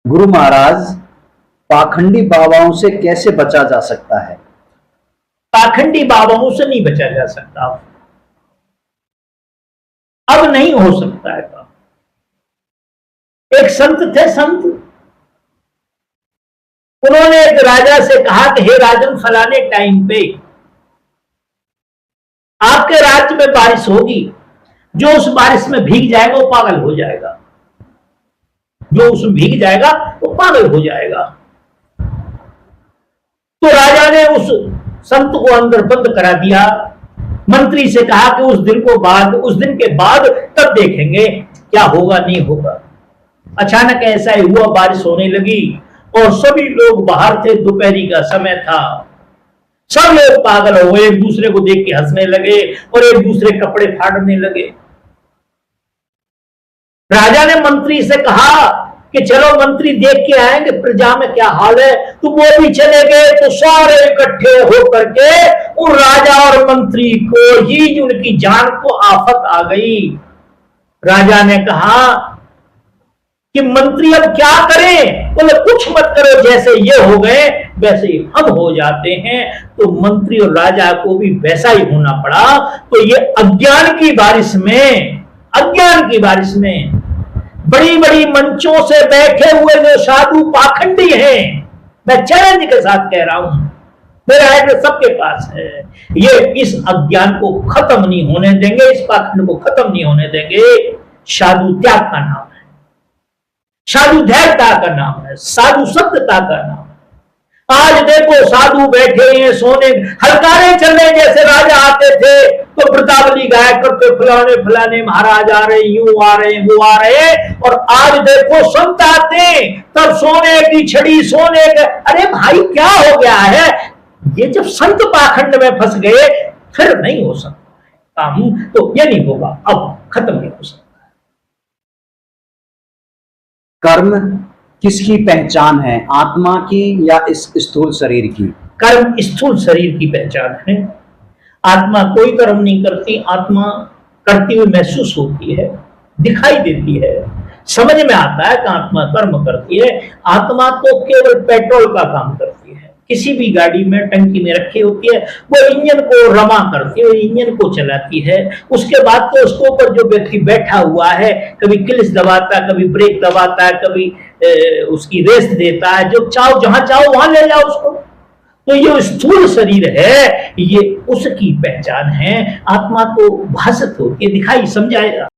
गुरु महाराज, पाखंडी बाबाओं से कैसे बचा जा सकता है? पाखंडी बाबाओं से नहीं बचा जा सकता, अब नहीं हो सकता है। एक संत थे, संत, उन्होंने एक राजा से कहा कि हे राजन, फलाने टाइम पे आपके राज्य में बारिश होगी, जो उस बारिश में भीग जाएगा वो पागल हो जाएगा, जो उसमें भीग जाएगा वो पागल हो जाएगा। तो राजा ने उस संत को अंदर बंद करा दिया, मंत्री से कहा कि उस दिन के बाद तब देखेंगे क्या होगा नहीं होगा। अचानक ऐसा ही हुआ, बारिश होने लगी और सभी लोग बाहर थे, दोपहरी का समय था, सब लोग पागल हो गए, एक दूसरे को देख के हंसने लगे और एक दूसरे कपड़े फाड़ने लगे। राजा ने मंत्री से कहा कि चलो मंत्री देख के आएंगे प्रजा में क्या हाल है, तो वो भी चले गए। तो सारे इकट्ठे होकर के उन राजा और मंत्री को ही उनकी जान को आफत आ गई। राजा ने कहा कि मंत्री अब क्या करें? बोले कुछ मत करो, जैसे ये हो गए वैसे ही हम हो जाते हैं। तो मंत्री और राजा को भी वैसा ही होना पड़ा। तो ये अज्ञान की बारिश में बड़ी बड़ी मंचों से बैठे हुए जो साधु पाखंडी हैं, मैं चैलेंज के साथ कह रहा हूं, मेरा एड्रेस सबके पास है, ये इस अज्ञान को खत्म नहीं होने देंगे, इस पाखंड को खत्म नहीं होने देंगे। साधु त्याग का नाम है, साधु धैर्यता का नाम है, साधु सत्यता का नाम है। आज देखो साधु बैठे हैं, सोने हलकारे चल रहे, जैसे राजा आते थे तो वृतावली गाया करते, फलाने फलाने महाराज आ रहे, यूं आ रहे, वो आ रहे, और आज देखो संत आते तब सोने की छड़ी, सोने के, अरे भाई क्या हो गया है? ये जब संत पाखंड में फंस गए फिर नहीं हो सकता है काम, तो ये नहीं होगा, अब खत्म नहीं हो सकता। कर्म किसकी पहचान है, आत्मा की या इस स्थूल शरीर की? कर्म स्थूल शरीर की पहचान है, आत्मा कोई कर्म नहीं करती, आत्मा करती हुई महसूस होती है, दिखाई देती है, समझ में आता है कि आत्मा कर्म करती है। आत्मा तो केवल पेट्रोल का काम करती है, किसी भी गाड़ी में टंकी में रखी होती है, वो इंजन को रमा करती है, वो इंजन को चलाती है। उसके बाद तो उसके ऊपर जो व्यक्ति बैठा हुआ है, कभी क्लिच दबाता है, कभी ब्रेक दबाता है, कभी उसकी रेस्ट देता है, जो चाहो जहां चाहो वहां ले जाओ उसको। तो ये स्थूल शरीर है, ये उसकी पहचान है। आत्मा तो भासत होती है, दिखाई समझाएगा।